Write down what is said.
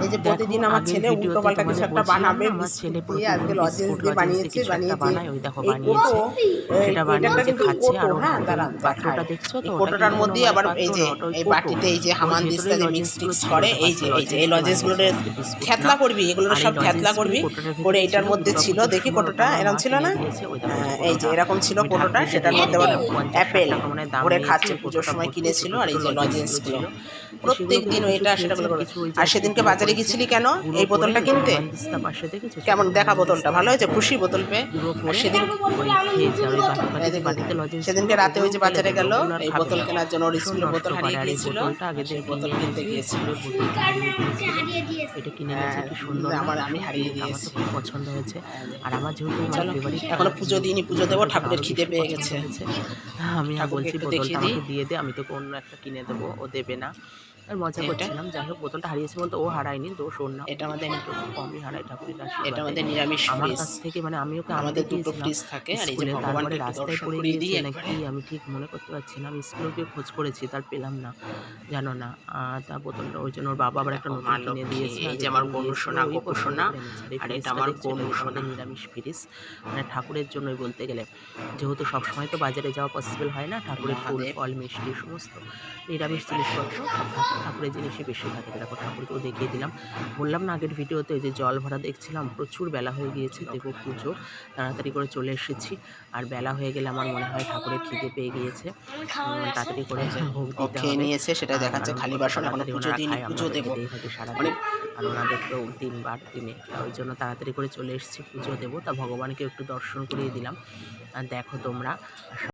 এই যে প্রতিদিন আমার ছেলে উল্টো পাল্টা কিছু একটা বানাবে বিস্কুট দিয়ে, আজকে লজেন্স দিয়ে বানিয়েছে এই কোটো, এটা কিন্তু কোটো, হ্যাঁ দাঁড়ান দেখায়। এই কোটোটার মধ্যে আবার এই যে এই বাটিতে এই যে হামানদিস্তা দিয়ে মিক্স টিক্স করে, এই যে এই লজেন্সগুলোর থ্যাতলা করবি, এগুলো সব থ্যাতলা করবি করে এটার মধ্যে ছিল। দেখি কোটোটা এরকম ছিল না, এই যে এরকম ছিল কোটোটা, সেটার মধ্যে আবার অ্যাপেল ওরে খাচ্ছে, পুজোর সময় কিনেছিল। আর এই যে লজেন্সগুলো প্রত্যেক দিন এটা সেটা গুলো। আর সেদিনকে বাজারে গেছিলি কেন এই বোতলটা কিনতে? কেমন দেখা বোতলটা? ভালো হয়েছে? খুশি বোতল পেয়ে? আর সেদিনকে রাতে ওই যে বাজারে গেল এই বোতল কেনার জন্য, ওর স্কুলের বোতল হারিয়ে গিয়েছিল, সেই বোতল কিনতে গিয়েছিল। এটা কিনে নিয়েছে, কি সুন্দর আমার আমি হারিয়ে দিয়েছি, খুব পছন্দ হয়েছে। আর আমার যেহেতু এখনো পুজো দিইনি, পুজো দেবো, ঠাকুরের খিদে পেয়ে গেছে। আমি বলছি বোতলটা আমাকে দিয়ে দে, আমি তোকে অন্য একটা কিনে দেবো, ও দেবে না। আর মজা করছিলাম। যাই হোক, বোতলটা হারিয়েছে বলতে ও হারায়নি, দোষ ওর না। এটা আমাদের একটু কমই হারায় ঠাকুরের আশীর্বাদে। এটা আমাদের নিরামিষ আমার ফ্রিজ। কাছ থেকে মানে আমি ওকে আমাদের দুটো ফ্রিজ থাকে। আর এই যে তারপরে ভগবানকে রাস্তায় দর্শন পড়ে করিয়ে দিই গিয়েছে একবারে। নাকি আমি ঠিক মনে করতে পারছি না। আমি স্কুলে গিয়ে খোঁজ করেছি, তার পেলাম না, জানো না। তা বোতলটা ওই জন্য ওর বাবা আবার একটা নতুন কিনে দিয়েছে। এই যে আমার গনু সোনা, গোপু সোনা, আর এটা আমার গনু সোনা। নিরামিষ ফ্রিজ, মানে ঠাকুরের জন্যই বলতে গেলে, যেহেতু সবসময় তো বাজারে যাওয়া পসিবল হয় না। ঠাকুরের ফুল ফল মিষ্টি সমস্ত নিরামিষ জিনিসপত্র সব থাকে, ঠাকুরের জিনিসই বেশি থাকে। দেখো ঠাকুরকেও দেখিয়ে দিলাম, বললাম না আগের ভিডিওতে, ওই যে জল ভরা দেখছিলাম, প্রচুর বেলা হয়ে গিয়েছে, দেবো পুজো, তাড়াতাড়ি করে চলে এসেছি। আর বেলা হয়ে গেলে আমার মনে হয় ঠাকুরের খিদে পেয়ে গিয়েছে, তাড়াতাড়ি করে ভোগ দিতে হবে। নিয়েছে সেটাই দেখাচ্ছে, খালি বাসন, এখনো পুজো দিইনি, পুজো দেবো সারাদিন। আর ওনাদের তো 3 বার দিনে, ওই জন্য তাড়াতাড়ি করে চলে এসেছি, পুজো দেবো। তা ভগবানকে একটু দর্শন করিয়ে দিলাম। আর দেখো তোমরা